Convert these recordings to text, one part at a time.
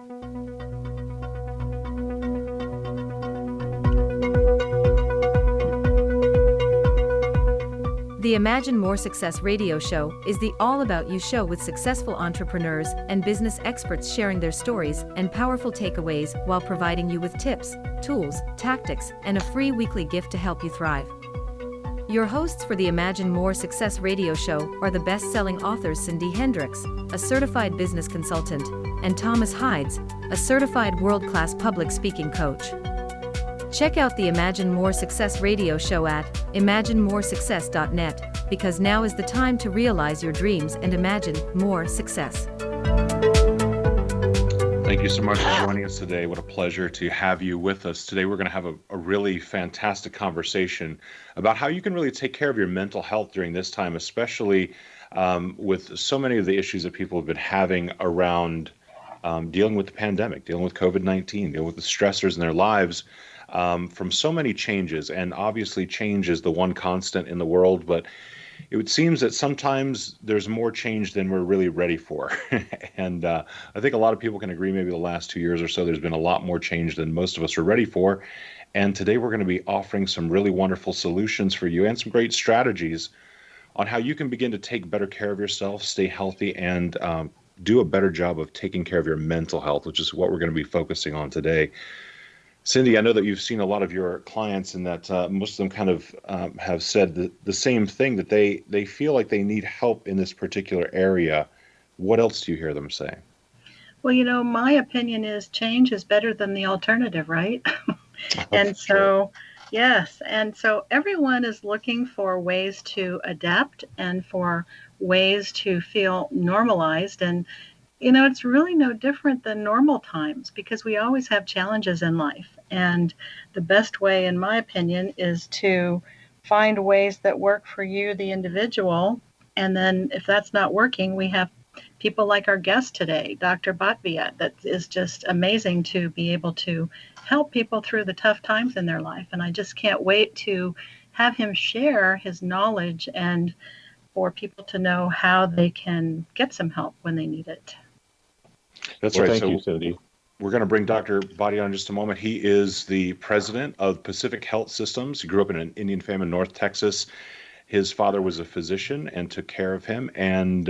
The Imagine More Success radio show is the All About You show with successful entrepreneurs and business experts sharing their stories and powerful takeaways while providing you with tips, tools, tactics, and a free weekly gift to help you thrive. Your hosts for the Imagine More Success radio show are the best-selling authors Cindy Hendricks, a certified business consultant, and Thomas Hides, a certified world-class public speaking coach. Check out the Imagine More Success radio show at imaginemoresuccess.net, because now is the time to realize your dreams and imagine more success. Thank you so much for joining us today. What a pleasure to have you with us. Today we're going to have a really fantastic conversation about how you can really take care of your mental health during this time, especially with so many of the issues that people have been having around dealing with the pandemic, dealing with COVID-19, dealing with the stressors in their lives. From so many changes, and obviously change is the one constant in the world, but it seems that sometimes there's more change than we're really ready for. And I think a lot of people can agree maybe the last 2 years or so, there's been a lot more change than most of us are ready for. And today we're going to be offering some really wonderful solutions for you and some great strategies on how you can begin to take better care of yourself, stay healthy, and do a better job of taking care of your mental health, which is what we're going to be focusing on today. Cindy, I know that you've seen a lot of your clients and that most of them kind of have said the same thing, that they feel like they need help in this particular area. What else do you hear them say? Well, my opinion is change is better than the alternative, right? And so, yes. And so everyone is looking for ways to adapt and for ways to feel normalized. And it's really no different than normal times because we always have challenges in life. And the best way, in my opinion, is to find ways that work for you, the individual. And then if that's not working, we have people like our guest today, Dr. Bhatia, that is just amazing to be able to help people through the tough times in their life. And I just can't wait to have him share his knowledge and for people to know how they can get some help when they need it. That's right. Thank you, Cindy. We're going to bring Dr. Bhatia on in just a moment. He is the president of Pacific Health Systems. He grew up in an Indian family in North Texas. His father was a physician and took care of him. And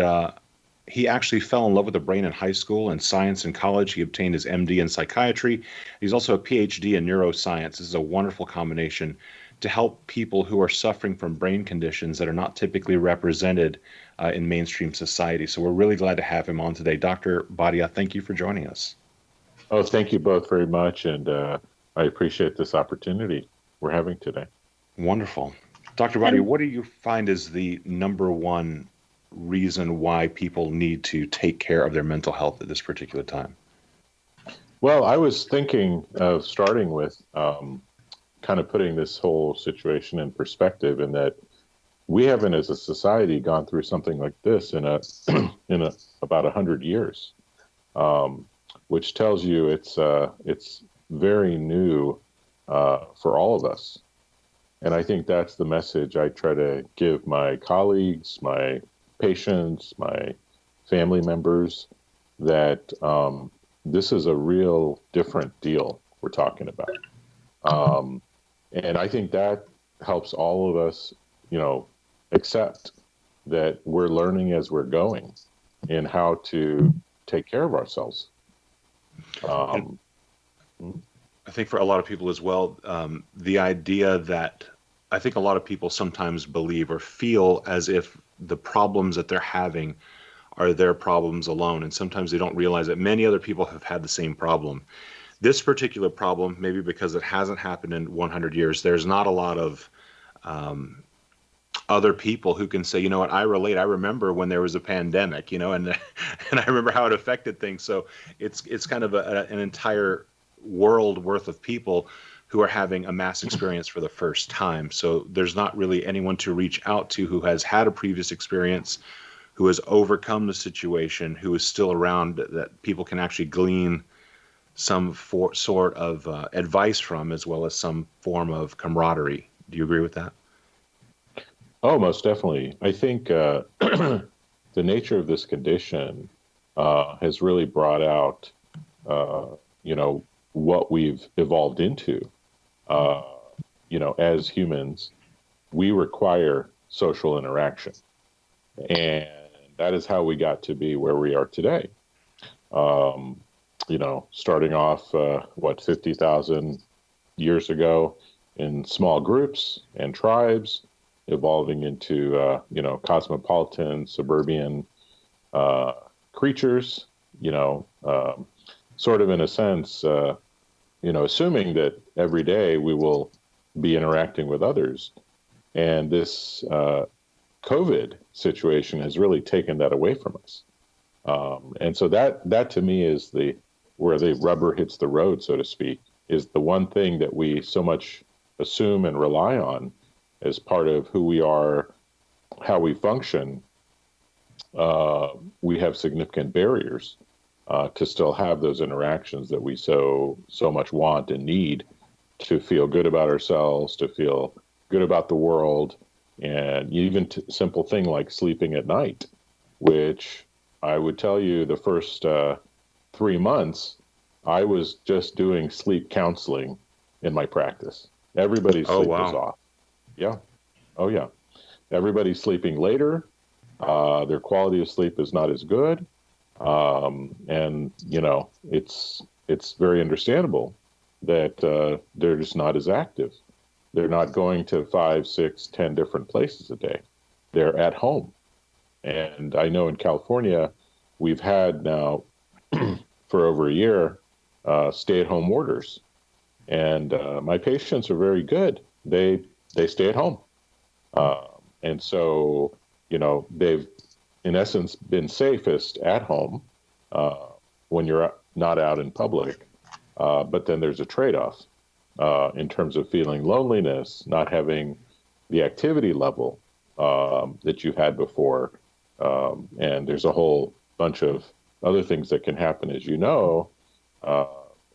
he actually fell in love with the brain in high school and science in college. He obtained his MD in psychiatry. He's also a PhD in neuroscience. This is a wonderful combination to help people who are suffering from brain conditions that are not typically represented in mainstream society. So we're really glad to have him on today. Dr. Bhatia, thank you for joining us. Oh, thank you both very much, and I appreciate this opportunity we're having today. Wonderful. Dr. Bhatia, what do you find is the number one reason why people need to take care of their mental health at this particular time? Well, I was thinking of starting with kind of putting this whole situation in perspective, in that we haven't, as a society, gone through something like this in about 100 years. Which tells you it's very new for all of us. And I think that's the message I try to give my colleagues, my patients, my family members, that this is a real different deal we're talking about. And I think that helps all of us, accept that we're learning as we're going in how to take care of ourselves. I think for a lot of people as well, the idea that I think a lot of people sometimes believe or feel as if the problems that they're having are their problems alone. And sometimes they don't realize that many other people have had the same problem. This particular problem, maybe because it hasn't happened in 100 years, there's not a lot of other people who can say, you know what, I relate. I remember when there was a pandemic, and I remember how it affected things. So it's kind of an entire world worth of people who are having a mass experience for the first time. So there's not really anyone to reach out to who has had a previous experience, who has overcome the situation, who is still around, that people can actually glean some sort of advice from, as well as some form of camaraderie. Do you agree with that? Oh, most definitely. I think the nature of this condition has really brought out what we've evolved into. As humans, we require social interaction. And that is how we got to be where we are today. Starting off, 50,000 years ago in small groups and tribes, evolving into, cosmopolitan, suburban creatures, sort of in a sense, assuming that every day we will be interacting with others. And this COVID situation has really taken that away from us. And so that to me is where the rubber hits the road, so to speak, is the one thing that we so much assume and rely on as part of who we are, how we function. We have significant barriers to still have those interactions that we so much want and need to feel good about ourselves, to feel good about the world, and even simple thing like sleeping at night, which I would tell you the first 3 months, I was just doing sleep counseling in my practice. Everybody's sleep was off. Yeah. Oh, yeah. Everybody's sleeping later. Their quality of sleep is not as good. And, it's very understandable that they're just not as active. They're not going to 5, 6, 10 different places a day. They're at home. And I know in California, we've had now for over a year, stay-at-home orders. And my patients are very good. They stay at home. And so, they've, in essence, been safest at home when you're not out in public. But then there's a trade-off in terms of feeling loneliness, not having the activity level that you had before. And there's a whole bunch of other things that can happen, as you know,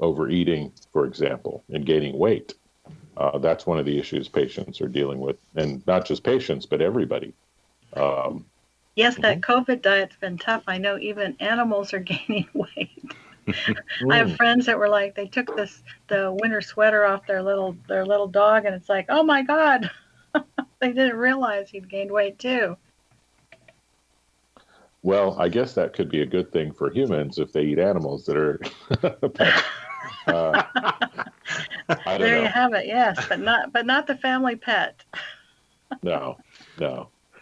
overeating, for example, and gaining weight. That's one of the issues patients are dealing with, and not just patients, but everybody. Yes, that COVID diet's been tough. I know even animals are gaining weight. I have friends that were like, they took the winter sweater off their little dog, and it's like, oh my God, they didn't realize he'd gained weight too. Well, I guess that could be a good thing for humans if they eat animals that are pets. I don't know. You have it, yes, but not the family pet. No.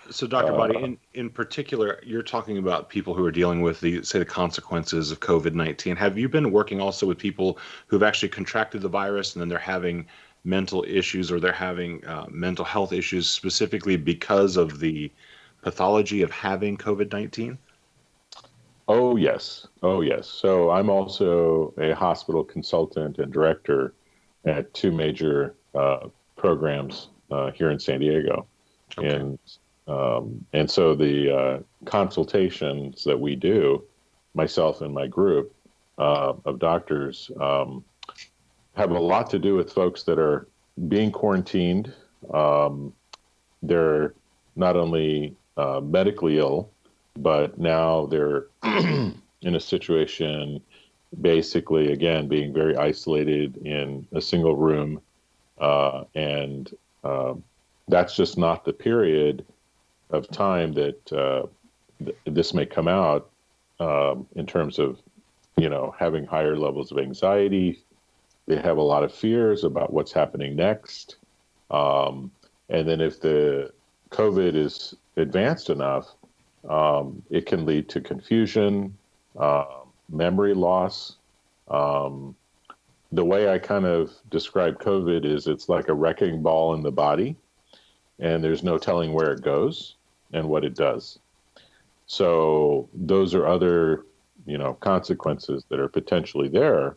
So, Dr. Bhatia, in particular, you're talking about people who are dealing with the consequences of COVID-19. Have you been working also with people who've actually contracted the virus and then they're having mental issues, or they're having mental health issues specifically because of the pathology of having COVID-19? Oh, yes. So I'm also a hospital consultant and director at 2 major programs here in San Diego. Okay. And so the consultations that we do, myself and my group of doctors, have a lot to do with folks that are being quarantined. They're not only medically ill, but now they're in a situation, basically, again, being very isolated in a single room. And that's just not the period of time that this may come out in terms of, having higher levels of anxiety. They have a lot of fears about what's happening next. And then if the COVID is advanced enough, it can lead to confusion, memory loss. The way I kind of describe COVID is it's like a wrecking ball in the body, and there's no telling where it goes and what it does. So those are other, consequences that are potentially there.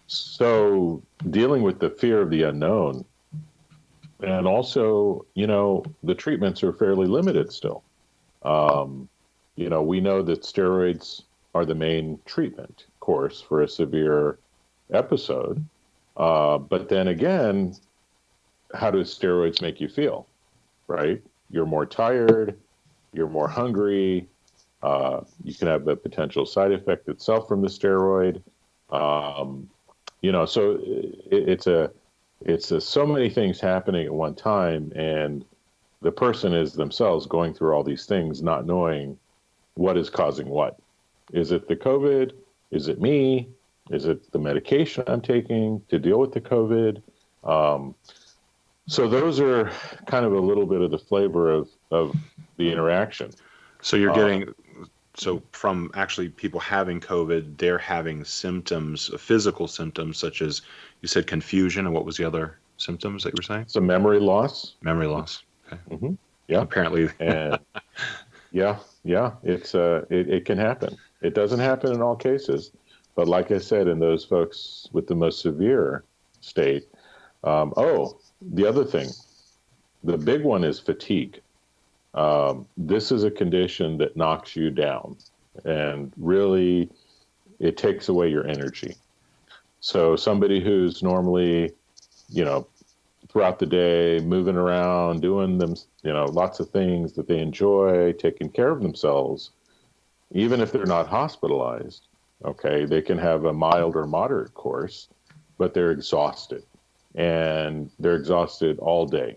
So dealing with the fear of the unknown, and also, the treatments are fairly limited still. We know that steroids are the main treatment course for a severe episode. But then again, how do steroids make you feel, right? You're more tired, you're more hungry, you can have a potential side effect itself from the steroid. So it's so many things happening at one time, and the person is themselves going through all these things, not knowing what is causing what. Is it the COVID? Is it me? Is it the medication I'm taking to deal with the COVID? So those are kind of a little bit of the flavor of the interaction. So you're getting, so from actually people having COVID, they're having symptoms, physical symptoms, such as you said confusion, and what was the other symptoms that you were saying? Some memory loss. Memory loss. Okay. Mm-hmm. Yeah. Apparently. And yeah. It can happen. It doesn't happen in all cases, but like I said, in those folks with the most severe state. The other thing, the big one is fatigue. This is a condition that knocks you down, and really it takes away your energy. So somebody who's normally, throughout the day, moving around, doing them, lots of things that they enjoy, taking care of themselves, even if they're not hospitalized, okay, they can have a mild or moderate course, but they're exhausted, and they're exhausted all day.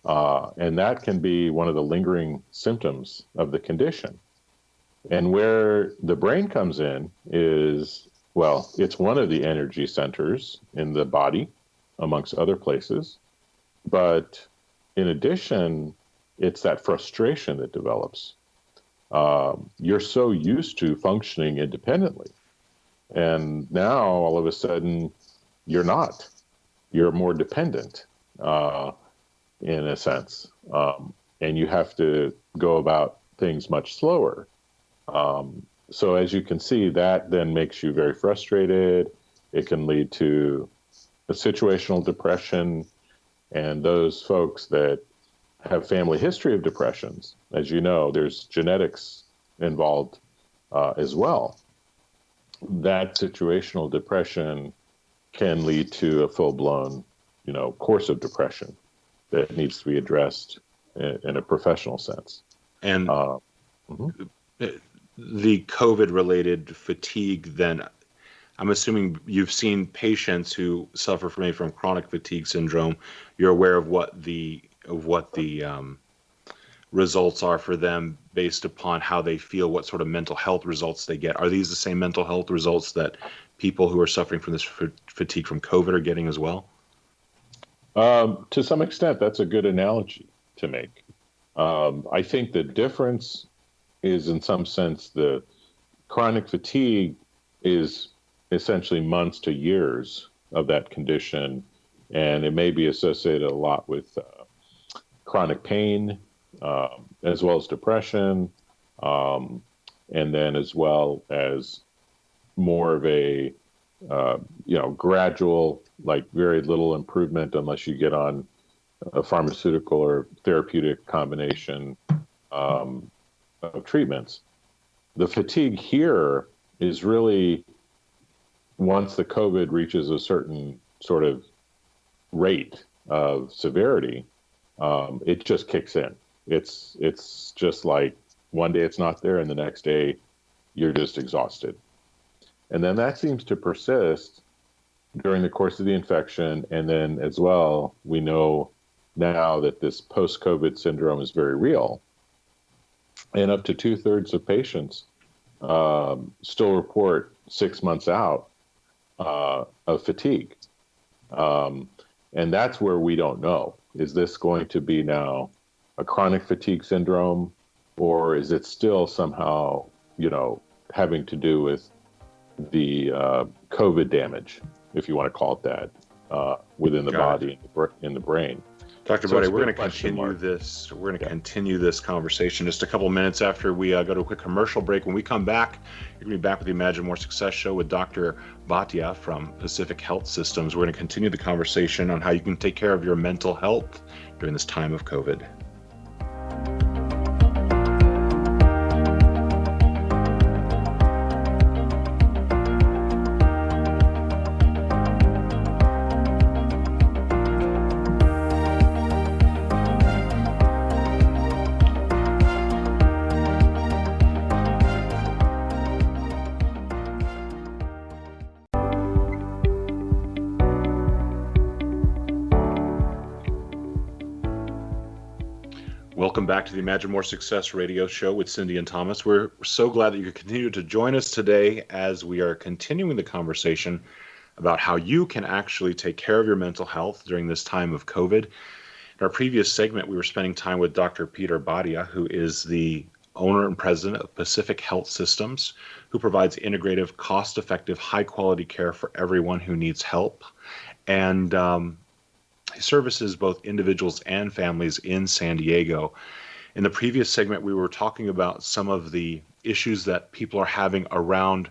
And that can be one of the lingering symptoms of the condition. And where the brain comes in is, well, it's one of the energy centers in the body, amongst other places. But in addition, it's that frustration that develops. You're so used to functioning independently. And now, all of a sudden, you're not. You're more dependent, in a sense. And you have to go about things much slower. So as you can see, that then makes you very frustrated. It can lead to a situational depression. And those folks that have family history of depressions, as you know, there's genetics involved as well. That situational depression can lead to a full-blown, course of depression that needs to be addressed in a professional sense. And the COVID-related fatigue, then, I'm assuming you've seen patients who suffer from chronic fatigue syndrome. You're aware of what the results are for them based upon how they feel, what sort of mental health results they get. Are these the same mental health results that people who are suffering from this fatigue from COVID are getting as well? To some extent, that's a good analogy to make. I think the difference is, in some sense, the chronic fatigue is essentially months to years of that condition, and it may be associated a lot with chronic pain, as well as depression, and then as well as more of a gradual, like very little improvement unless you get on a pharmaceutical or therapeutic combination of treatments. The fatigue here is really, once the COVID reaches a certain sort of rate of severity, it just kicks in. It's just like one day it's not there, and the next day you're just exhausted. And then that seems to persist during the course of the infection. And then as well, we know now that this post-COVID syndrome is very real. And up to 2/3 of patients still report 6 months out of fatigue. And that's where we don't know. Is this going to be now a chronic fatigue syndrome, or is it still somehow, having to do with the COVID damage, if you want to call it that, within the body and in the brain? Dr. Bhatia, we're going to continue this. We're going to continue this conversation just a couple of minutes after we go to a quick commercial break. When we come back, you're going to be back with the Imagine More Success Show with Dr. Bhatia from Pacific Health Systems. We're going to continue the conversation on how you can take care of your mental health during this time of COVID. Welcome back to the Imagine More Success radio show with Cindy and Thomas. We're so glad that you could continue to join us today as we are continuing the conversation about how you can actually take care of your mental health during this time of COVID. In our previous segment, we were spending time with Dr. Peter Bhatia, who is the owner and president of Pacific Health Systems, who provides integrative, cost-effective, high-quality care for everyone who needs help. And he services both individuals and families in San Diego. In the previous segment, we were talking about some of the issues that people are having around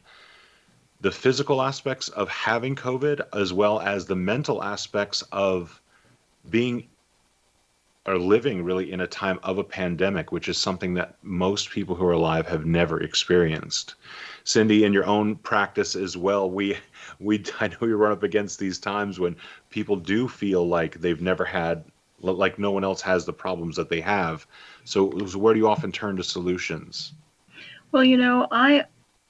the physical aspects of having COVID, as well as the mental aspects of being or living really in a time of a pandemic, which is something that most people who are alive have never experienced. Cindy, in your own practice as well, I know you run up against these times when people do feel like they've never had, like no one else has the problems that they have. So where do you often turn to solutions? Well, I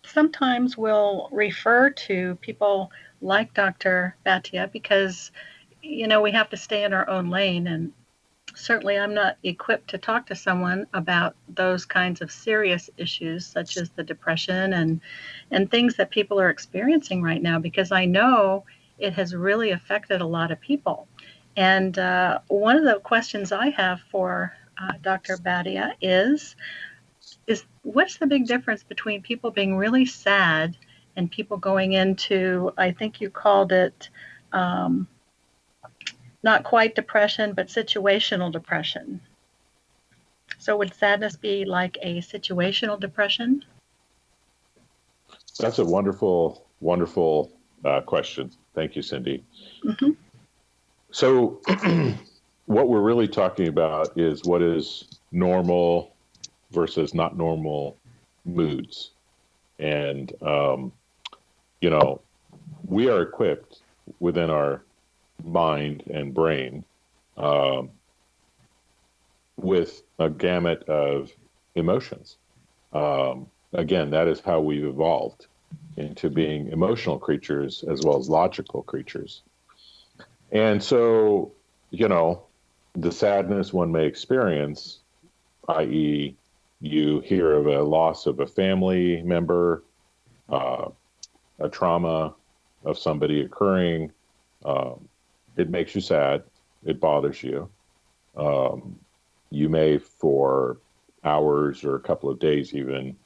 sometimes will refer to people like Dr. Bhatia because, we have to stay in our own lane. And certainly I'm not equipped to talk to someone about those kinds of serious issues, such as the depression and things that people are experiencing right now, because I know it has really affected a lot of people. And one of the questions I have for Dr. Bhatia is what's the big difference between people being really sad and people going into, I think you called it, not quite depression, but situational depression. So would sadness be like a situational depression? That's a wonderful, wonderful question. Thank you, Cindy. Mm-hmm. So what we're really talking about is what is normal versus not normal moods. And, we are equipped within our mind and brain with a gamut of emotions. Again, that is how we've evolved into being emotional creatures as well as logical creatures. And so, the sadness one may experience, i.e., you hear of a loss of a family member, a trauma of somebody occurring, it makes you sad. It bothers you. You may, for hours or a couple of days even,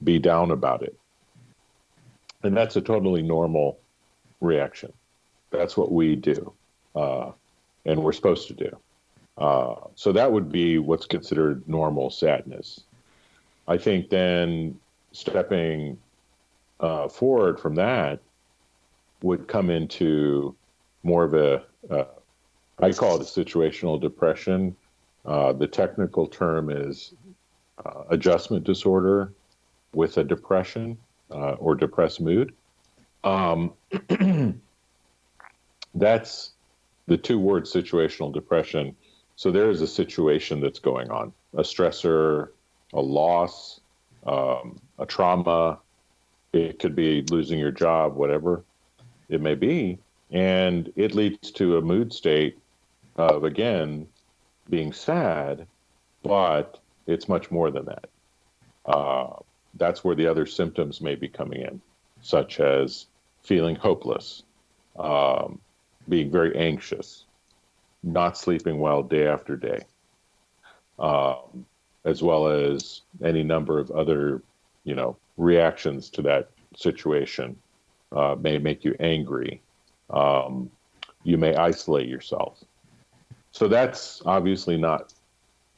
be down about it. And that's a totally normal reaction. That's what we do, and we're supposed to do. So that would be what's considered normal sadness. I think then stepping forward from that would come into more of I call it a situational depression. The technical term is adjustment disorder with a depression or depressed mood. That's the two words, situational depression. So there is a situation that's going on, a stressor, a loss, a trauma. It could be losing your job, whatever it may be. And it leads to a mood state of, again, being sad, but it's much more than that. That's where the other symptoms may be coming in, such as feeling hopeless, being very anxious, not sleeping well day after day, as well as any number of other, reactions to that situation. May make you angry. You may isolate yourself. So that's obviously not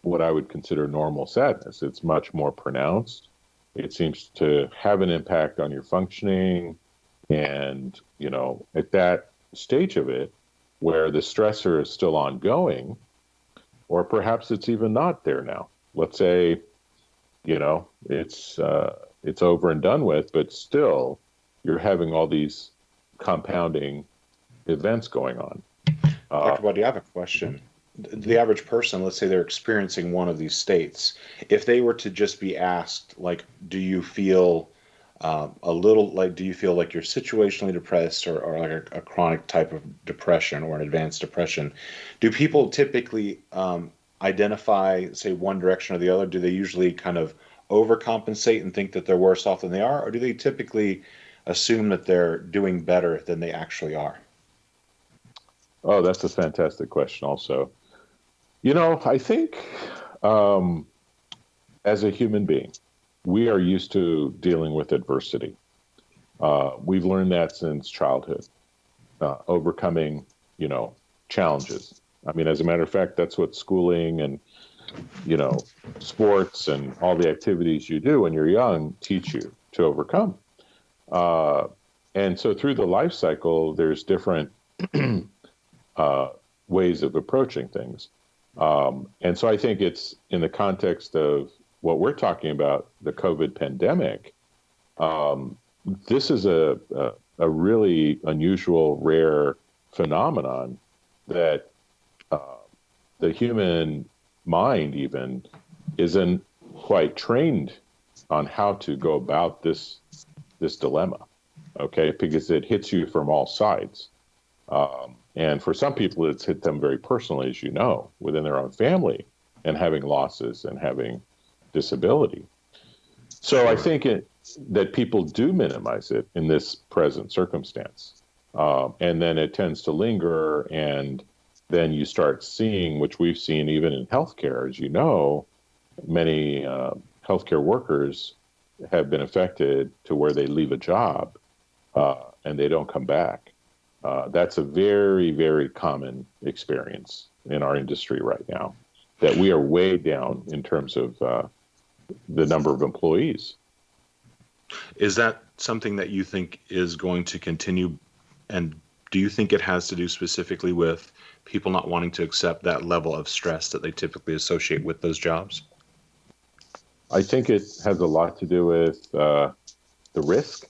what I would consider normal sadness. It's much more pronounced. It seems to have an impact on your functioning. And, at that stage of it, where the stressor is still ongoing, or perhaps it's even not there now. Let's say, it's over and done with, but still you're having all these compounding events going on. Dr. Bhatia, I have a question. The average person, let's say they're experiencing one of these states, if they were to just be asked, do you feel do you feel like you're situationally depressed or like a chronic type of depression or an advanced depression, do people typically identify, say, one direction or the other? Do they usually kind of overcompensate and think that they're worse off than they are, or do they typically assume that they're doing better than they actually are? Oh, that's a fantastic question also. I think as a human being, we are used to dealing with adversity. We've learned that since childhood, overcoming, challenges. I mean, as a matter of fact, that's what schooling and, sports and all the activities you do when you're young teach you to overcome. And so through the life cycle, there's different ways of approaching things. And so I think it's in the context of what we're talking about, the COVID pandemic. This is a really unusual, rare phenomenon that the human mind even isn't quite trained on how to go about this dilemma, okay? Because it hits you from all sides. And for some people, it's hit them very personally, as you know, within their own family and having losses and having disability. So I think that people do minimize it in this present circumstance. And then it tends to linger, and then you start seeing, which we've seen even in healthcare, as you know, many healthcare workers have been affected to where they leave a job and they don't come back. That's a very, very common experience in our industry right now, that we are way down in terms of the number of employees. Is that something that you think is going to continue? And do you think it has to do specifically with people not wanting to accept that level of stress that they typically associate with those jobs? I think it has a lot to do with the risk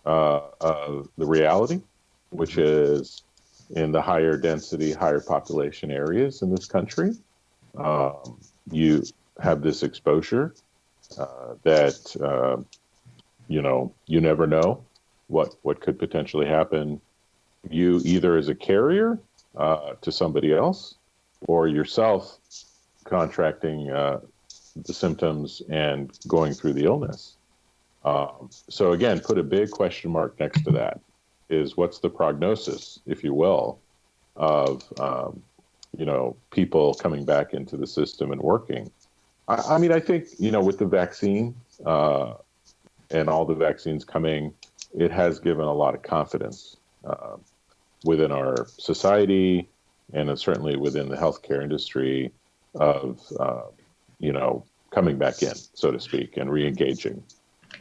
of the reality, which is in the higher density, higher population areas in this country. You have this exposure that, you never know what could potentially happen. You either as a carrier to somebody else or yourself contracting the symptoms and going through the illness. So again, put a big question mark next to that. Is what's the prognosis, if you will, of people coming back into the system and working? I mean, I think with the vaccine and all the vaccines coming, it has given a lot of confidence within our society and certainly within the healthcare industry of coming back in, so to speak, and re-engaging.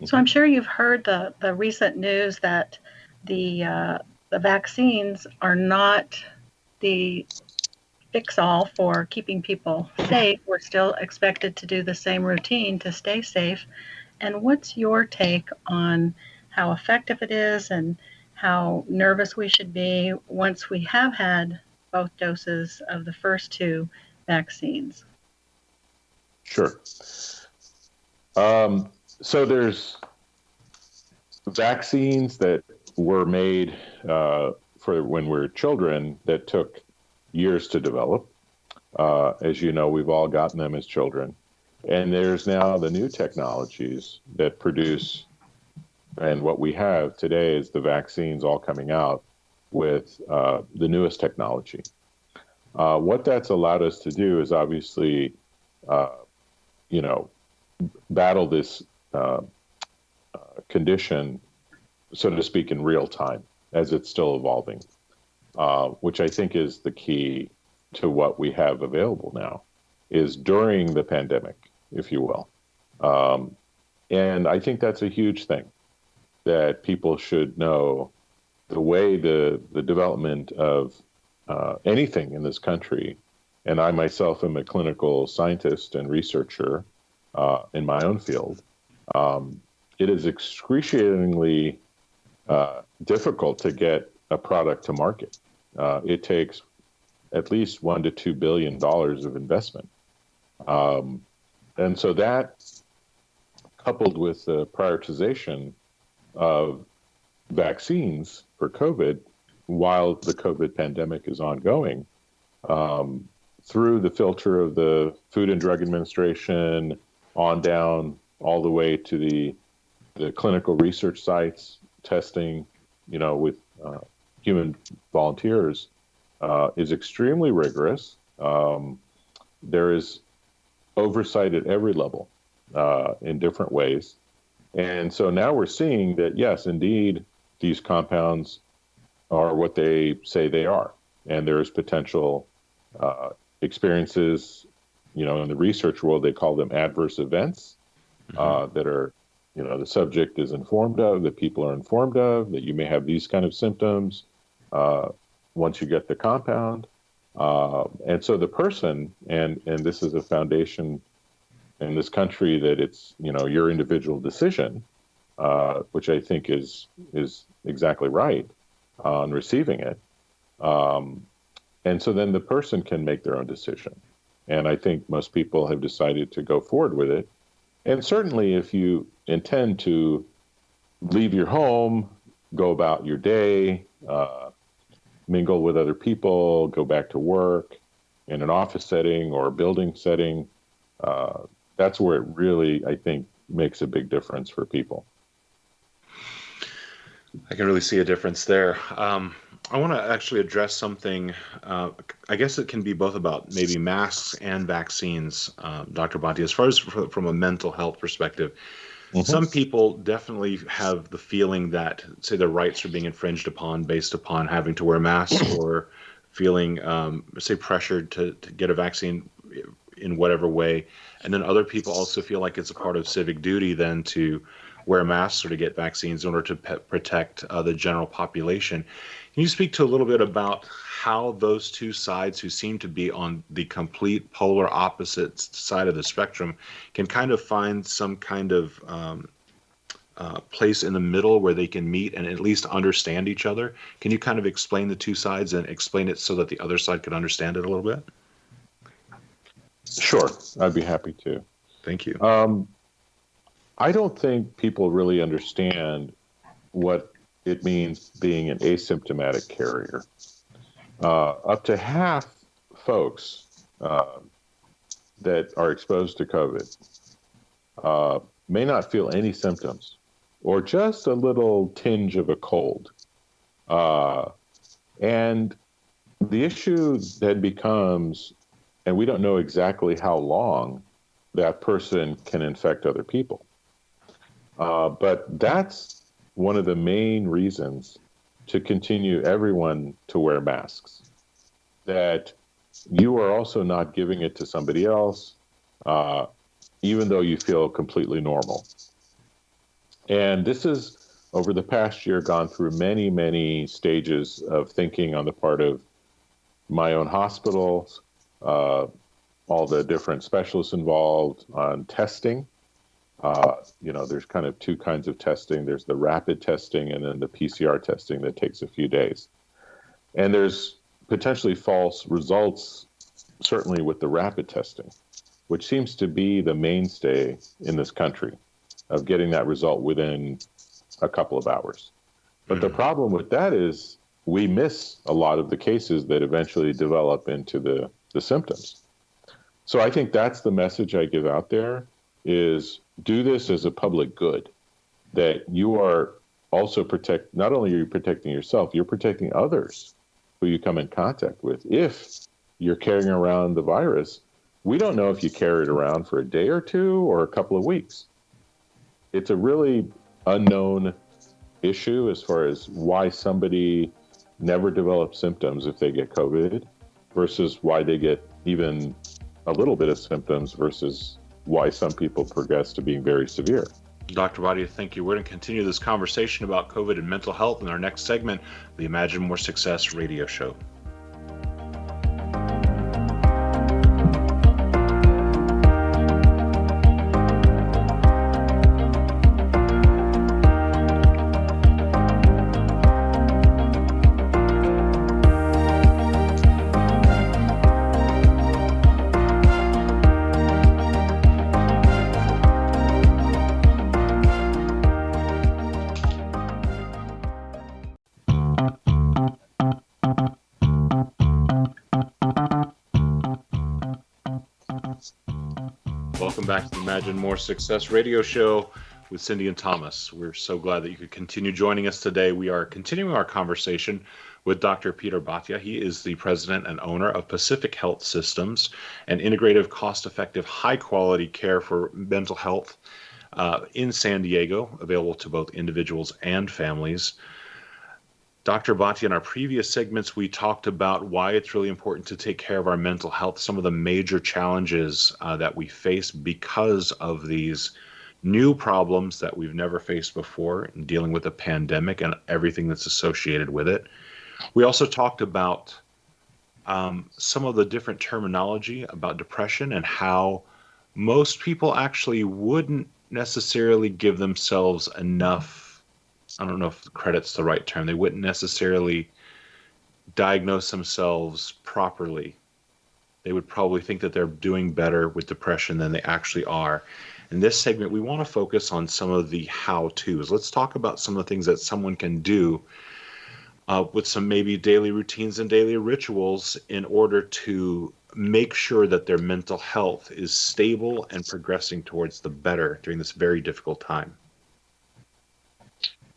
So I'm sure you've heard the recent news that the vaccines are not the fix-all for keeping people safe. We're still expected to do the same routine to stay safe. And what's your take on how effective it is and how nervous we should be once we have had both doses of the first two vaccines? Sure. So there's vaccines that were made for when we were children that took years to develop. As you know, we've all gotten them as children. And there's now the new technologies that produce, and what we have today is the vaccines all coming out with the newest technology. What that's allowed us to do is obviously, battle this condition, so to speak, in real time as it's still evolving, which I think is the key to what we have available now, is during the pandemic, if you will. And I think that's a huge thing, that people should know the way the development of anything in this country, and I myself am a clinical scientist and researcher in my own field, it is excruciatingly difficult to get a product to market. It takes at least $1 to $2 billion of investment. And so that, coupled with the prioritization of vaccines for COVID while the COVID pandemic is ongoing, through the filter of the Food and Drug Administration on down all the way to the clinical research sites, testing, with human volunteers, is extremely rigorous. There is oversight at every level in different ways. And so now we're seeing that, yes, indeed, these compounds are what they say they are. And there's potential experiences, in the research world, they call them adverse events that are, the subject is informed of, that people are informed of, that you may have these kind of symptoms once you get the compound. And so the person, and this is a foundation in this country that it's, your individual decision, which I think is exactly right on receiving it. And so then the person can make their own decision. And I think most people have decided to go forward with it. And certainly if you intend to leave your home, go about your day, mingle with other people, go back to work in an office setting or a building setting, that's where it really, I think, makes a big difference for people. I can really see a difference there. I want to actually address something. I guess it can be both about maybe masks and vaccines, Dr. Bhatia, as far as from a mental health perspective. Mm-hmm. Some people definitely have the feeling that, say, their rights are being infringed upon based upon having to wear masks or feeling, say, pressured to get a vaccine in whatever way. And then other people also feel like it's a part of civic duty then to wear masks or to get vaccines in order to protect the general population. Can you speak to a little bit about how those two sides, who seem to be on the complete polar opposite side of the spectrum, can kind of find some kind of place in the middle where they can meet and at least understand each other? Can you kind of explain the two sides and explain it so that the other side could understand it a little bit? Sure, I'd be happy to. Thank you. I don't think people really understand what it means being an asymptomatic carrier. Up to half folks that are exposed to COVID may not feel any symptoms or just a little tinge of a cold. And the issue then becomes, and we don't know exactly how long that person can infect other people. But that's one of the main reasons to continue everyone to wear masks, that you are also not giving it to somebody else, even though you feel completely normal. And this has, over the past year, gone through many, many stages of thinking on the part of my own hospitals, all the different specialists involved on testing. There's kind of two kinds of testing. There's the rapid testing and then the PCR testing that takes a few days. And there's potentially false results, certainly with the rapid testing, which seems to be the mainstay in this country of getting that result within a couple of hours. But the problem with that is we miss a lot of the cases that eventually develop into the symptoms. So I think that's the message I give out there, is do this as a public good, that you are also not only are you protecting yourself, you're protecting others who you come in contact with. If you're carrying around the virus, we don't know if you carry it around for a day or two or a couple of weeks. It's a really unknown issue as far as why somebody never develops symptoms if they get COVID versus why they get even a little bit of symptoms versus why some people progress to being very severe. Dr. Bhatia, thank you. We're going to continue this conversation about COVID and mental health in our next segment, the Imagine More Success radio show. Welcome back to the Imagine More Success radio show with Cindy and Thomas. We're so glad that you could continue joining us today. We are continuing our conversation with Dr. Peter Bhatia. He is the president and owner of Pacific Health Systems, an integrative, cost-effective, high-quality care for mental health in San Diego, available to both individuals and families. Dr. Bhatia, in our previous segments, we talked about why it's really important to take care of our mental health, some of the major challenges that we face because of these new problems that we've never faced before in dealing with the pandemic and everything that's associated with it. We also talked about some of the different terminology about depression and how most people actually wouldn't necessarily give themselves enough, I don't know if credit's the right term, they wouldn't necessarily diagnose themselves properly. They would probably think that they're doing better with depression than they actually are. In this segment, we want to focus on some of the how-tos. Let's talk about some of the things that someone can do with some maybe daily routines and daily rituals in order to make sure that their mental health is stable and progressing towards the better during this very difficult time.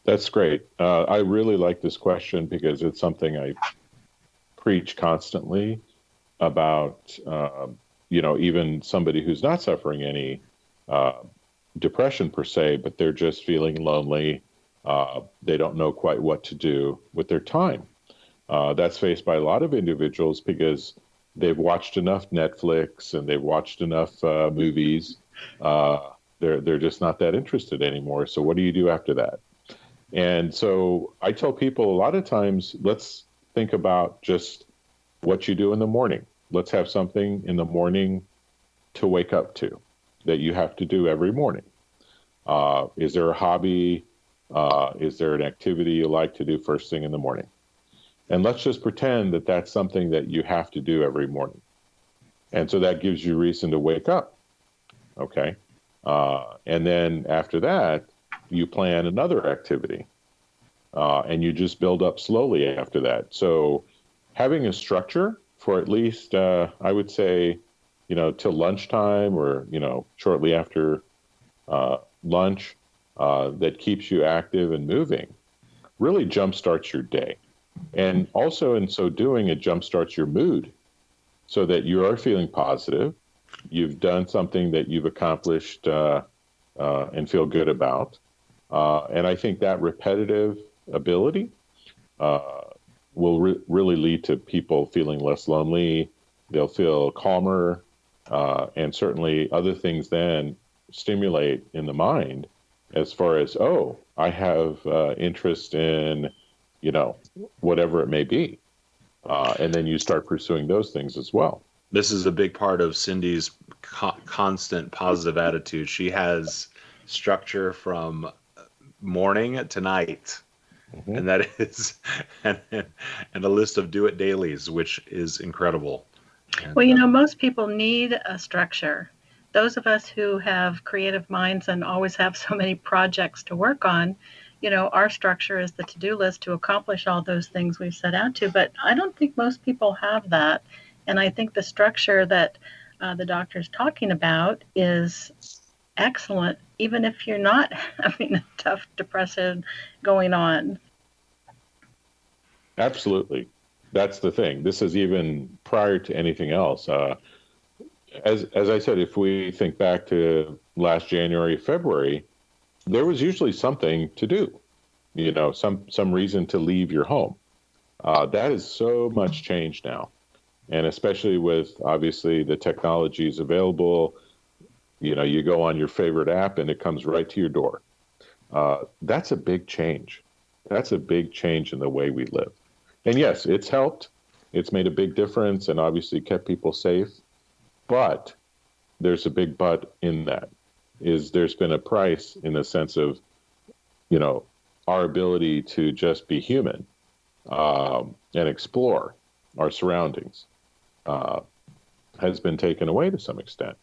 That's great. I really like this question because it's something I preach constantly about, even somebody who's not suffering any depression per se, but they're just feeling lonely. They don't know quite what to do with their time. That's faced by a lot of individuals because they've watched enough Netflix and they've watched enough movies. They're just not that interested anymore. So what do you do after that? And so I tell people a lot of times, let's think about just what you do in the morning. Let's have something in the morning to wake up to that you have to do every morning. Is there a hobby? Is there an activity you like to do first thing in the morning? And let's just pretend that that's something that you have to do every morning. And so that gives you reason to wake up. Okay. And then after that, you plan another activity, and you just build up slowly after that. So having a structure for at least, I would say, till lunchtime or, shortly after lunch, that keeps you active and moving really jumpstarts your day. And also in so doing, it jumpstarts your mood so that you are feeling positive. You've done something that you've accomplished and feel good about. And I think that repetitive ability will really lead to people feeling less lonely. They'll feel calmer, and certainly other things then stimulate in the mind as far as, oh, I have interest in, whatever it may be. And then you start pursuing those things as well. This is a big part of Cindy's constant positive attitude. She has structure from morning to night, and that is and a list of do it dailies, which is incredible. And, well, most people need a structure. Those of us who have creative minds and always have so many projects to work on, our structure is the to-do list to accomplish all those things we've set out to. But I don't think most people have that. And I think the structure that the doctor's talking about is excellent, even if you're not having a tough depression going on. Absolutely. That's the thing. This is even prior to anything else. As I said, if we think back to last January, February, there was usually something to do, some reason to leave your home. That is so much changed now. And especially with, obviously, the technologies available, you go on your favorite app and it comes right to your door. That's a big change. That's a big change in the way we live. And yes, it's helped. It's made a big difference and obviously kept people safe. But there's a big but in that, is there's been a price in the sense of, our ability to just be human and explore our surroundings has been taken away to some extent.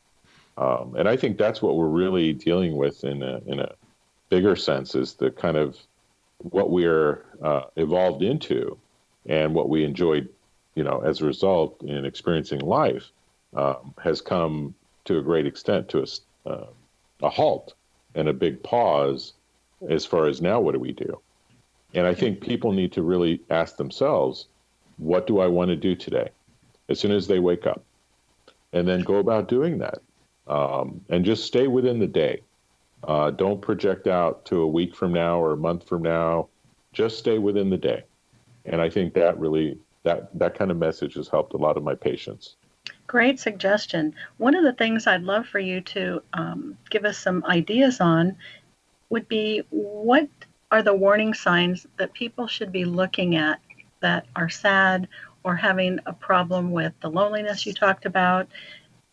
And I think that's what we're really dealing with in a bigger sense, is the kind of what we're evolved into and what we enjoyed, as a result in experiencing life has come to a great extent to a halt and a big pause as far as now, what do we do? And I think people need to really ask themselves, what do I want to do today? As soon as they wake up, and then go about doing that. And just stay within the day. Don't project out to a week from now or a month from now. Just stay within the day. And I think that really, that kind of message has helped a lot of my patients. Great suggestion. One of the things I'd love for you to give us some ideas on would be, what are the warning signs that people should be looking at that are sad or having a problem with the loneliness you talked about,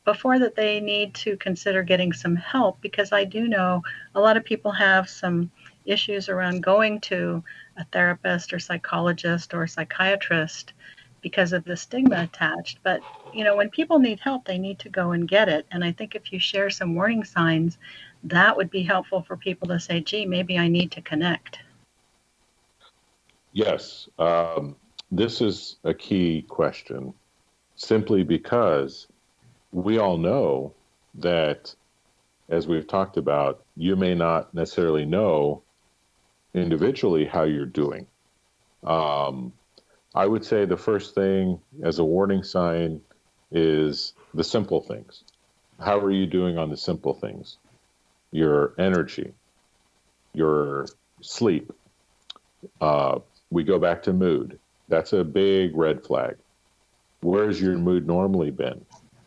before that they need to consider getting some help? Because I do know a lot of people have some issues around going to a therapist or psychologist or psychiatrist because of the stigma attached. But, when people need help, they need to go and get it. And I think if you share some warning signs, that would be helpful for people to say, gee, maybe I need to connect. Yes. This is a key question, simply because we all know that, as we've talked about, you may not necessarily know individually how you're doing. I would say the first thing as a warning sign is the simple things. How are you doing on the simple things? Your energy, your sleep. We go back to mood. That's a big red flag. Where's your mood normally been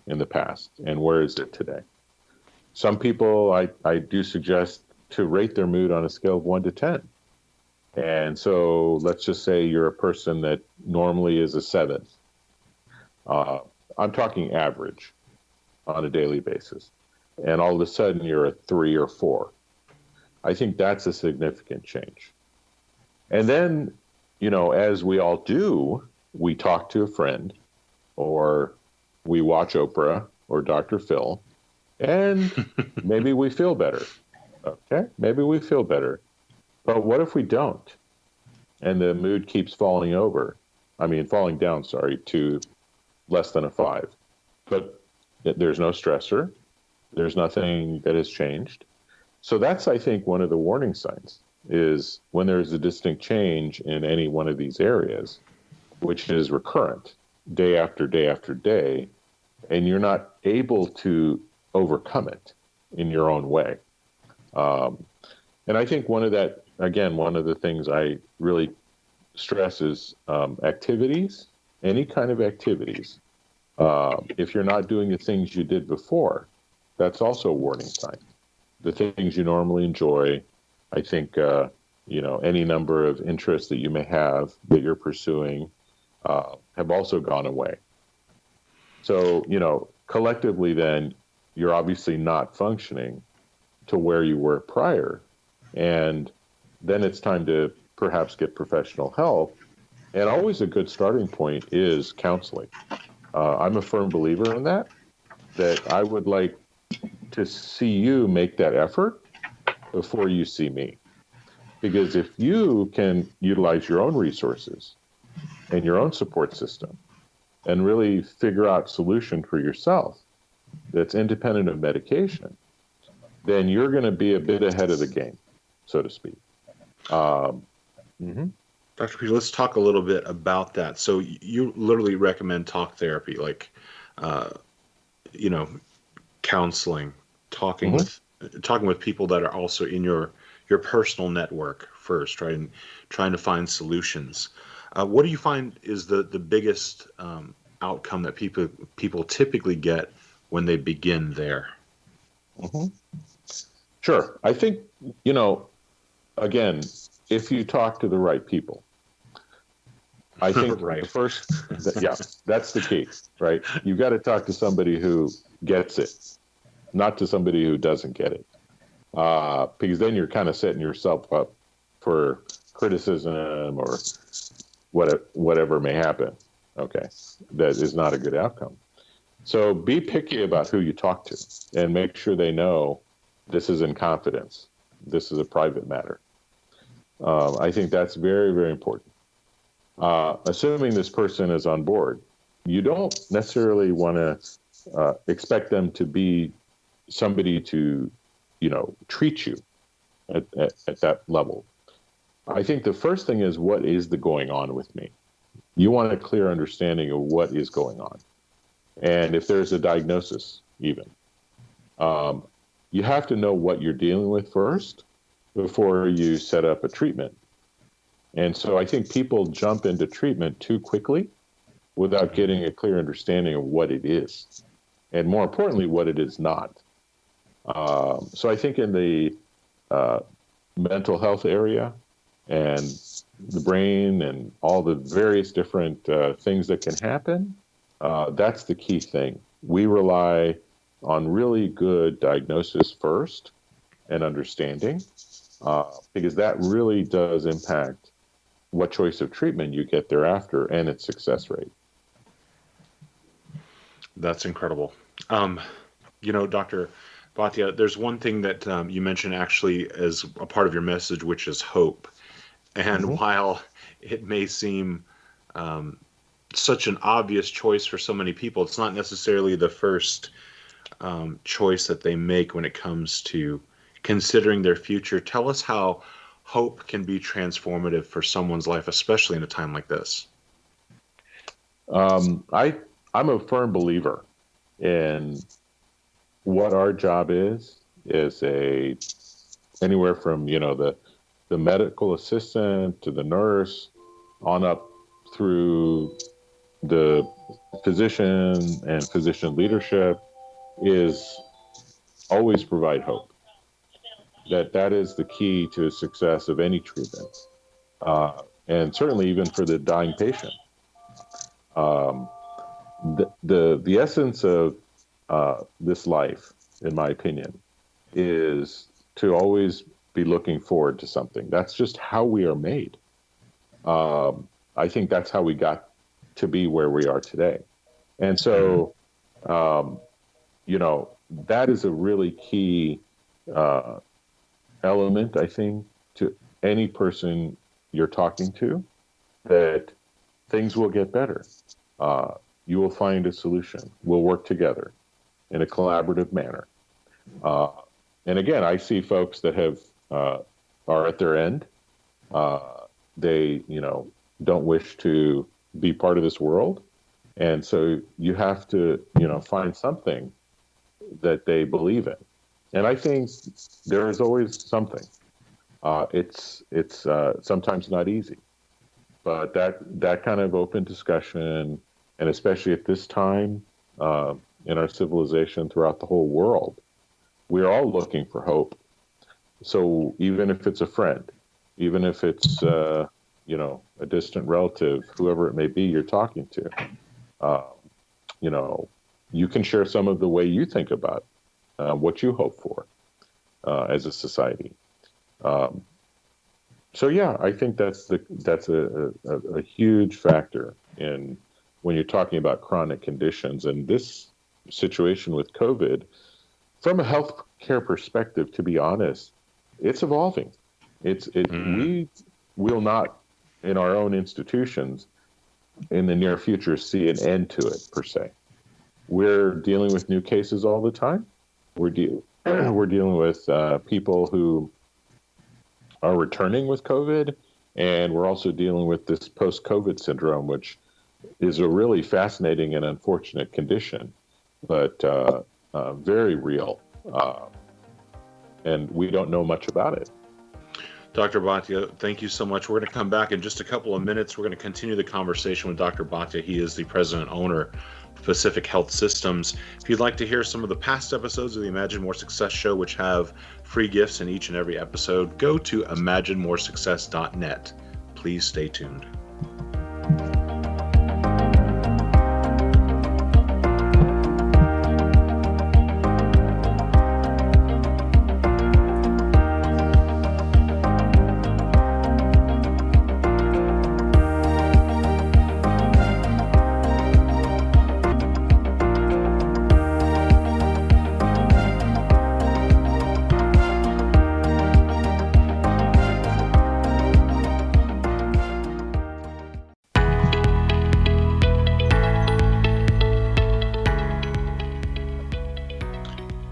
in the past, and where is it today? Some people, I do suggest to rate their mood on a scale of 1 to 10. And so let's just say you're a person that normally is a 7. I'm talking average on a daily basis. And all of a sudden you're a 3 or 4. I think that's a significant change. And then, as we all do, we talk to a friend, or we watch Oprah or Dr. Phil, and maybe we feel better. Okay, maybe we feel better. But what if we don't? And the mood keeps falling down, to less than a 5. But there's no stressor. There's nothing that has changed. So that's, I think, one of the warning signs, is when there's a distinct change in any one of these areas, which is recurrent day after day after day, and you're not able to overcome it in your own way. And I think one of the things I really stress is activities, any kind of activities. If you're not doing the things you did before, that's also a warning sign. The things you normally enjoy, I think, any number of interests that you may have that you're pursuing have also gone away. So, collectively then, you're obviously not functioning to where you were prior. And then it's time to perhaps get professional help. And always a good starting point is counseling. I'm a firm believer in that I would like to see you make that effort before you see me. Because if you can utilize your own resources and your own support system and really figure out a solution for yourself that's independent of medication, then you're going to be a bit ahead of the game, so to speak. Dr. Peter, let's talk a little bit about that. So you literally recommend talk therapy, like, counseling, talking with people that are also in your personal network first, right? And trying to find solutions. What do you find is the biggest outcome that people typically get when they begin there? Sure. I think, again, if you talk to the right people, I think right. That's the key, right? You've got to talk to somebody who gets it, not to somebody who doesn't get it. Because then you're kind of setting yourself up for criticism or whatever may happen. Okay. That is not a good outcome. So be picky about who you talk to and make sure they know this is in confidence. This is a private matter. I think that's very, very important. Assuming this person is on board, you don't necessarily want to expect them to be, somebody to, treat you at that level. I think the first thing is, what is the going on with me? You want a clear understanding of what is going on. And if there's a diagnosis, even, you have to know what you're dealing with first before you set up a treatment. And so I think people jump into treatment too quickly without getting a clear understanding of what it is, and more importantly, what it is not. So I think in the mental health area and the brain and all the various different things that can happen, that's the key thing. We rely on really good diagnosis first and understanding, because that really does impact what choice of treatment you get thereafter and its success rate. That's incredible. Dr. Bhatia, there's one thing that you mentioned actually as a part of your message, which is hope. And while it may seem such an obvious choice for so many people, it's not necessarily the first choice that they make when it comes to considering their future. Tell us how hope can be transformative for someone's life, especially in a time like this. I'm a firm believer in what our job is anywhere from, the medical assistant to the nurse on up through the physician and physician leadership, is always provide hope. That is the key to the success of any treatment, and certainly even for the dying patient. The essence of this life, in my opinion, is to always be looking forward to something. That's just how we are made. I think that's how we got to be where we are today. And so, that is a really key element, I think, to any person you're talking to, that things will get better. You will find a solution. We'll work together in a collaborative manner. And again, I see folks that are at their end. They, don't wish to be part of this world. And so you have to, find something that they believe in. And I think there is always something. It's sometimes not easy, but that kind of open discussion, and especially at this time in our civilization throughout the whole world, we're all looking for hope. So even if it's a friend, even if it's a distant relative, whoever it may be you're talking to, you can share some of the way you think about what you hope for as a society. So yeah, I think that's a huge factor in when you're talking about chronic conditions. And this situation with COVID, from a healthcare perspective, to be honest, it's evolving. We will not, in our own institutions, in the near future, see an end to it per se. We're dealing with new cases all the time. We're dealing with people who are returning with COVID, and we're also dealing with this post-COVID syndrome, which is a really fascinating and unfortunate condition, but very real, and we don't know much about it. Dr. Bhatia, thank you so much. We're going to come back in just a couple of minutes. We're going to continue the conversation with Dr. Bhatia. He is the president and owner of Pacific Health Systems. If you'd like to hear some of the past episodes of the Imagine More Success show, which have free gifts in each and every episode, go to imaginemoresuccess.net. Please stay tuned.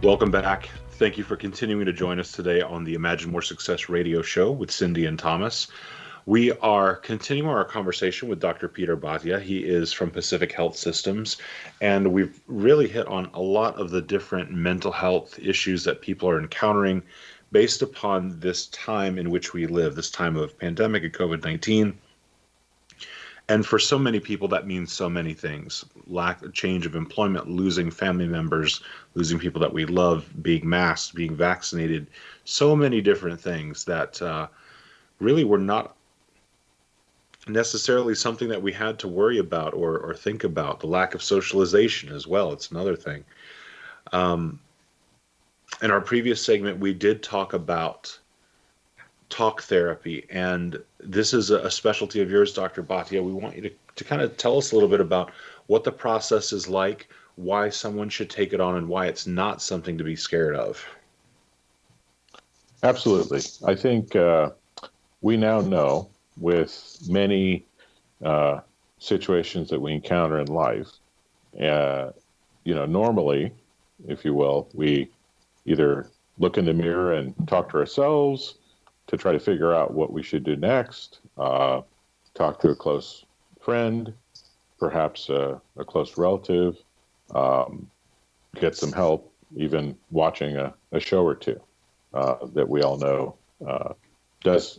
Welcome back. Thank you for continuing to join us today on the Imagine More Success radio show with Cindy and Thomas. We are continuing our conversation with Dr. Peter Bhatia. He is from Pacific Health Systems, and we've really hit on a lot of the different mental health issues that people are encountering based upon this time in which we live, this time of pandemic and COVID-19. And for so many people, that means so many things. Change of employment, losing family members, losing people that we love, being masked, being vaccinated, so many different things that really were not necessarily something that we had to worry about or think about. The lack of socialization as well, it's another thing. In our previous segment, we did talk about talk therapy, and this is a specialty of yours, Dr. Bhatia. We want you to kind of tell us a little bit about what the process is like, why someone should take it on, and why it's not something to be scared of. Absolutely. I think we now know with many situations that we encounter in life, normally, if you will, we either look in the mirror and talk to ourselves to try to figure out what we should do next, talk to a close friend, perhaps a close relative, get some help, even watching a show or two that we all know does,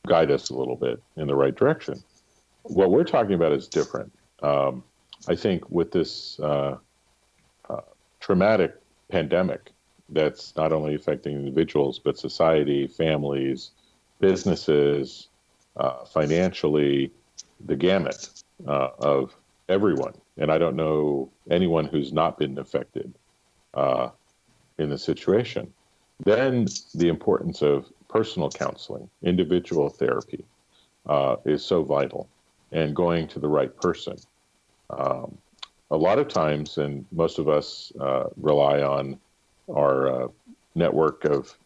guide us a little bit in the right direction. What we're talking about is different. I think with this traumatic pandemic, that's not only affecting individuals, but society, families, businesses, financially, the gamut of everyone. And I don't know anyone who's not been affected in the situation. Then the importance of personal counseling, individual therapy is so vital, and going to the right person. A lot of times, and most of us rely on our network of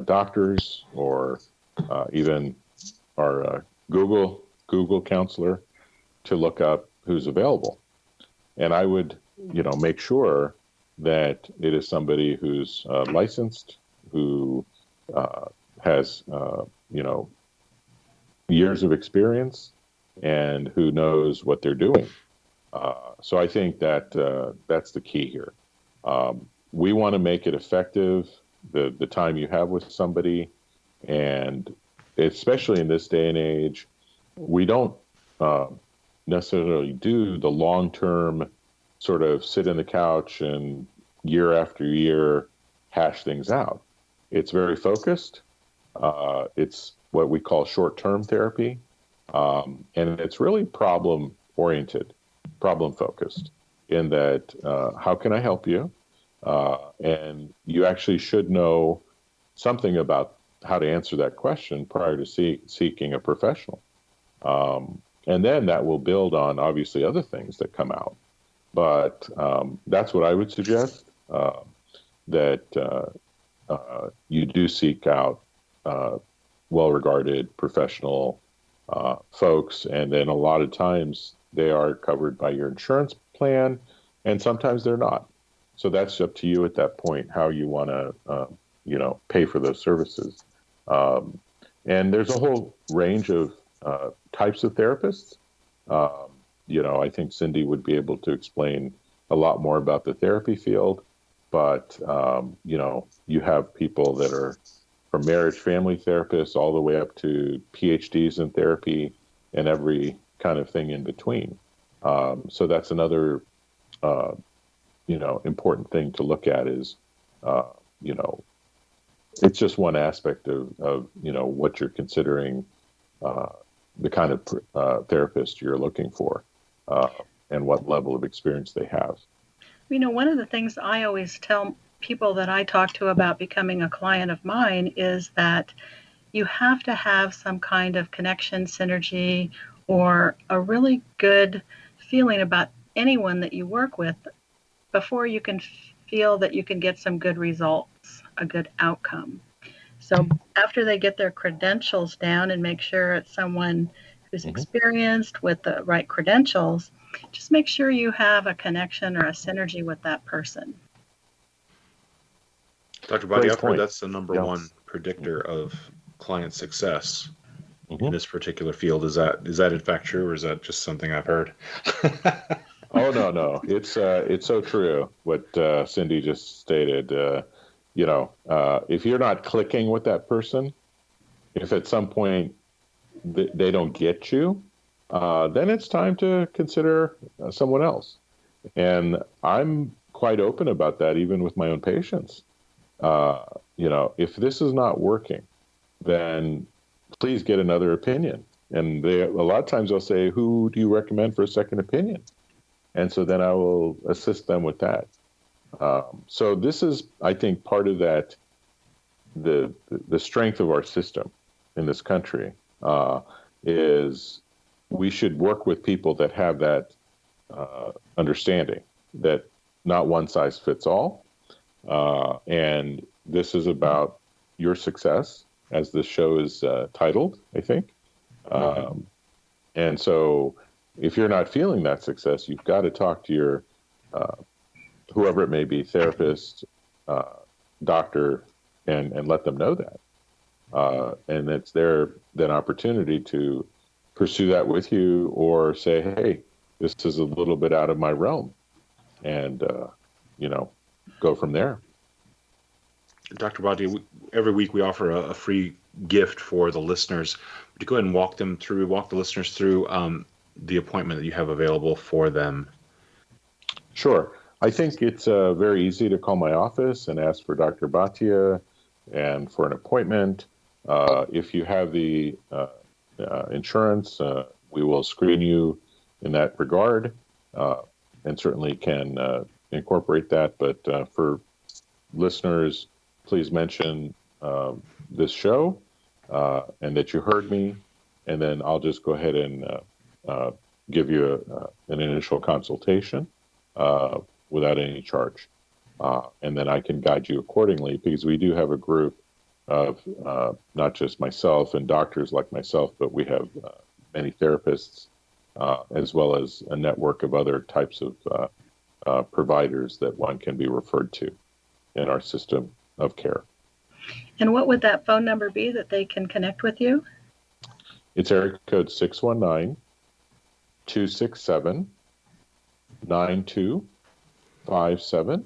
doctors, or even our Google counselor, to look up who's available. And I would, make sure that it is somebody who's licensed, who has, years of experience, and who knows what they're doing. So I think that that's the key here. We want to make it effective, the time you have with somebody, and especially in this day and age, we don't necessarily do the long-term sort of sit in the couch and year after year hash things out. It's very focused. It's what we call short-term therapy, and it's really problem-oriented, problem-focused, in that how can I help you? And you actually should know something about how to answer that question prior to seeking a professional. And then that will build on, obviously, other things that come out. But that's what I would suggest, that you do seek out well-regarded professional folks. And then a lot of times they are covered by your insurance plan, and sometimes they're not. So that's up to you at that point, how you want to, pay for those services. And there's a whole range of types of therapists. I think Cindy would be able to explain a lot more about the therapy field. But, you have people that are from marriage family therapists all the way up to PhDs in therapy and every kind of thing in between. So that's another important thing to look at is, it's just one aspect of what you're considering, the kind of therapist you're looking for, and what level of experience they have. One of the things I always tell people that I talk to about becoming a client of mine is that you have to have some kind of connection, synergy, or a really good feeling about anyone that you work with before you can feel that you can get some good results, a good outcome. So after they get their credentials down and make sure it's someone who's experienced with the right credentials, just make sure you have a connection or a synergy with that person. Dr. Bhatia, Great I've heard point. that's the number Yeah. one predictor of client success in Mhm. this particular field. Is that in fact true, or is that just something I've heard? Oh, no. It's so true what Cindy just stated. If you're not clicking with that person, if at some point they don't get you, then it's time to consider someone else. And I'm quite open about that, even with my own patients. If this is not working, then please get another opinion. And a lot of times they'll say, who do you recommend for a second opinion? And so then I will assist them with that. So this is, I think, part of that, the strength of our system in this country is we should work with people that have that understanding that not one size fits all. And this is about your success, as this show is titled, I think. And so if you're not feeling that success, you've got to talk to your whoever it may be, therapist, doctor, and let them know that. And it's their then opportunity to pursue that with you, or say, hey, this is a little bit out of my realm, and go from there. Dr. Bhatia, every week we offer a free gift for the listeners. Would you go ahead and walk the listeners through the appointment that you have available for them? Sure. I think it's very easy to call my office and ask for Dr. Bhatia and for an appointment. If you have the insurance, we will screen you in that regard, and certainly can incorporate that. But for listeners, please mention this show and that you heard me, and then I'll just go ahead and give you an initial consultation without any charge. And then I can guide you accordingly, because we do have a group of not just myself and doctors like myself, but we have many therapists, as well as a network of other types of providers that one can be referred to in our system of care. And what would that phone number be that they can connect with you? It's area code 619-267-9257.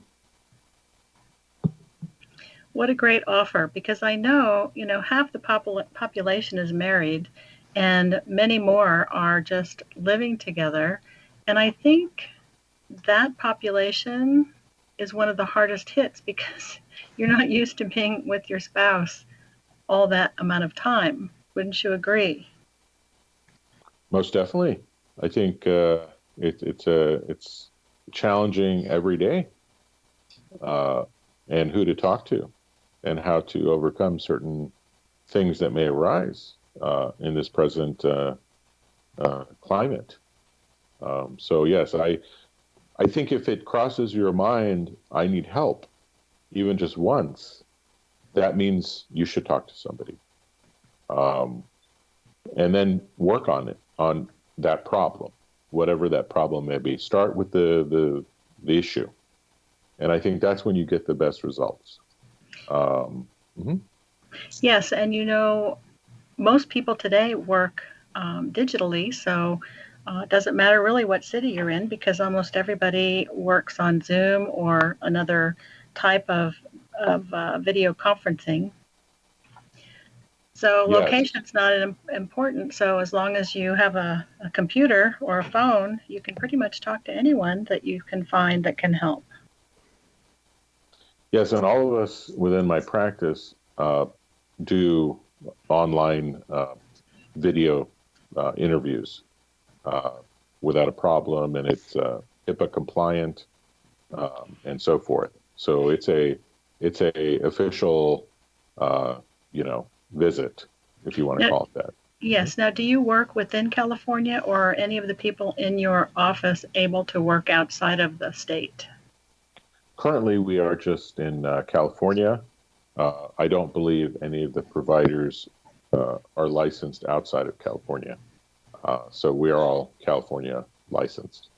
What a great offer, because I know, half the population is married and many more are just living together. And I think that population is one of the hardest hits, because you're not used to being with your spouse all that amount of time. Wouldn't you agree? Most definitely. I think it's challenging every day, and who to talk to, and how to overcome certain things that may arise in this present climate. So yes, I think if it crosses your mind, I need help, even just once, that means you should talk to somebody, and then work on that problem, whatever that problem may be. Start with the issue, and I think that's when you get the best results. Yes, and most people today work digitally, so it doesn't matter really what city you're in, because almost everybody works on Zoom or another type of video conferencing. So location's not important. So as long as you have a computer or a phone, you can pretty much talk to anyone that you can find that can help. Yes, and all of us within my practice do online video interviews without a problem, and it's HIPAA compliant and so forth. So it's a official visit, if you want to call it that. Yes. Now, do you work within California, or are any of the people in your office able to work outside of the state? Currently, we are just in California. I don't believe any of the providers are licensed outside of California. So we are all California licensed.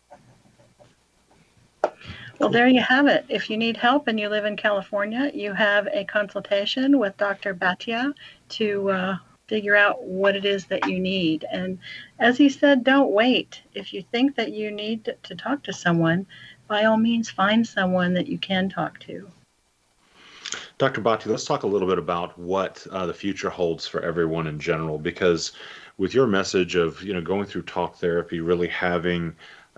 Well, there you have it. If you need help and you live in California, you have a consultation with Dr. Bhatia to figure out what it is that you need. And as he said, don't wait. If you think that you need to talk to someone, by all means, find someone that you can talk to. Dr. Bhatia, let's talk a little bit about what the future holds for everyone in general, because with your message of, going through talk therapy, really having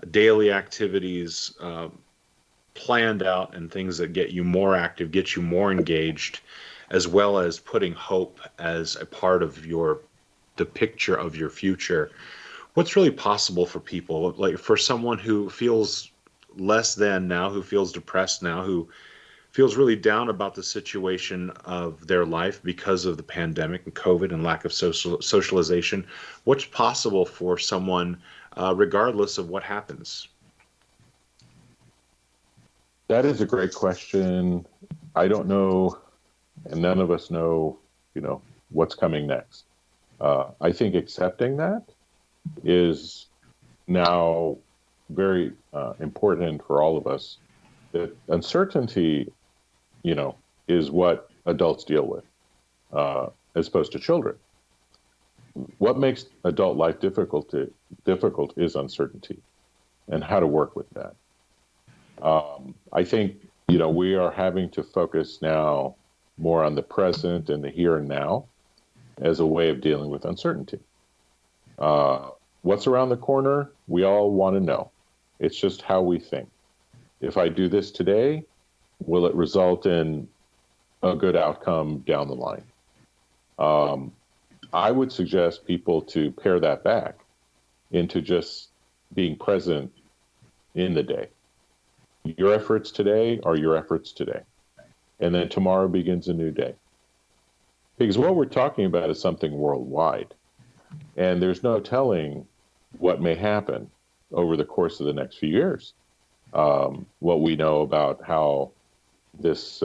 daily activities planned out and things that get you more active, get you more engaged, as well as putting hope as a part of the picture of your future. What's really possible for people, like for someone who feels less than now, who feels depressed now, who feels really down about the situation of their life because of the pandemic and COVID and lack of socialization? What's possible for someone regardless of what happens? That is a great question. I don't know, and none of us know, what's coming next. I think accepting that is now very important for all of us. That uncertainty, is what adults deal with, as opposed to children. What makes adult life difficult is uncertainty, and how to work with that. I think, we are having to focus now more on the present and the here and now as a way of dealing with uncertainty. What's around the corner? We all want to know. It's just how we think. If I do this today, will it result in a good outcome down the line? I would suggest people to pare that back into just being present in the day. Your efforts today are your efforts today. And then tomorrow begins a new day. Because what we're talking about is something worldwide. And there's no telling what may happen over the course of the next few years. What we know about how this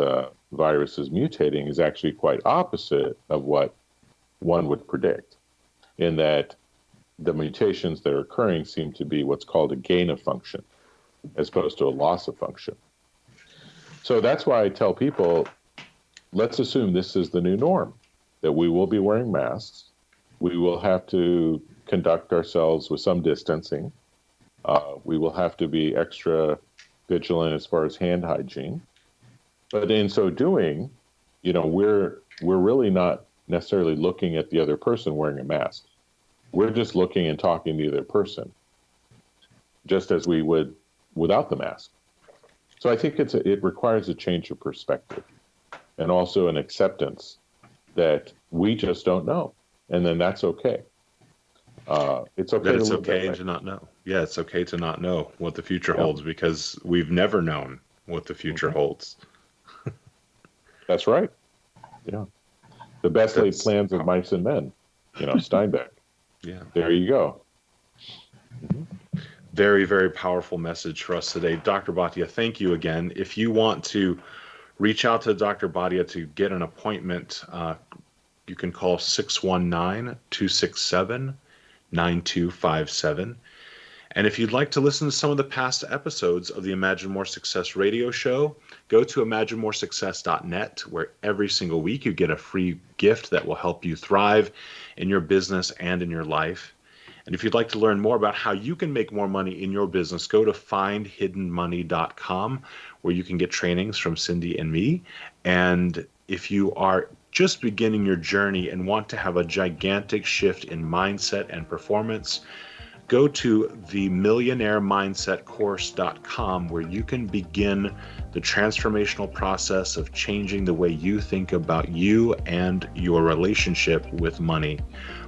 virus is mutating is actually quite opposite of what one would predict, in that the mutations that are occurring seem to be what's called a gain of function, as opposed to a loss of function. So that's why I tell people, let's assume this is the new norm, that we will be wearing masks. We will have to conduct ourselves with some distancing. We will have to be extra vigilant as far as hand hygiene. But in so doing, we're really not necessarily looking at the other person wearing a mask. We're just looking and talking to the other person, just as we would without the mask. So I think it requires a change of perspective, and also an acceptance that we just don't know, and then that's okay. It's okay. That it's okay to not know. Yeah, it's okay to not know what the future holds, because we've never known what the future holds. That's right. Yeah. The best laid plans of mice and men, Steinbeck. Yeah. There you go. Very, very powerful message for us today. Dr. Bhatia, thank you again. If you want to reach out to Dr. Bhatia to get an appointment, you can call 619-267-9257. And if you'd like to listen to some of the past episodes of the Imagine More Success radio show, go to imaginemoresuccess.net, where every single week you get a free gift that will help you thrive in your business and in your life. And if you'd like to learn more about how you can make more money in your business, go to findhiddenmoney.com, where you can get trainings from Cindy and me. And if you are just beginning your journey and want to have a gigantic shift in mindset and performance, go to themillionairemindsetcourse.com, where you can begin the transformational process of changing the way you think about you and your relationship with money.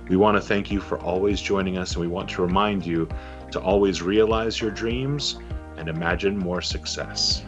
We want to thank you for always joining us, and we want to remind you to always realize your dreams and imagine more success.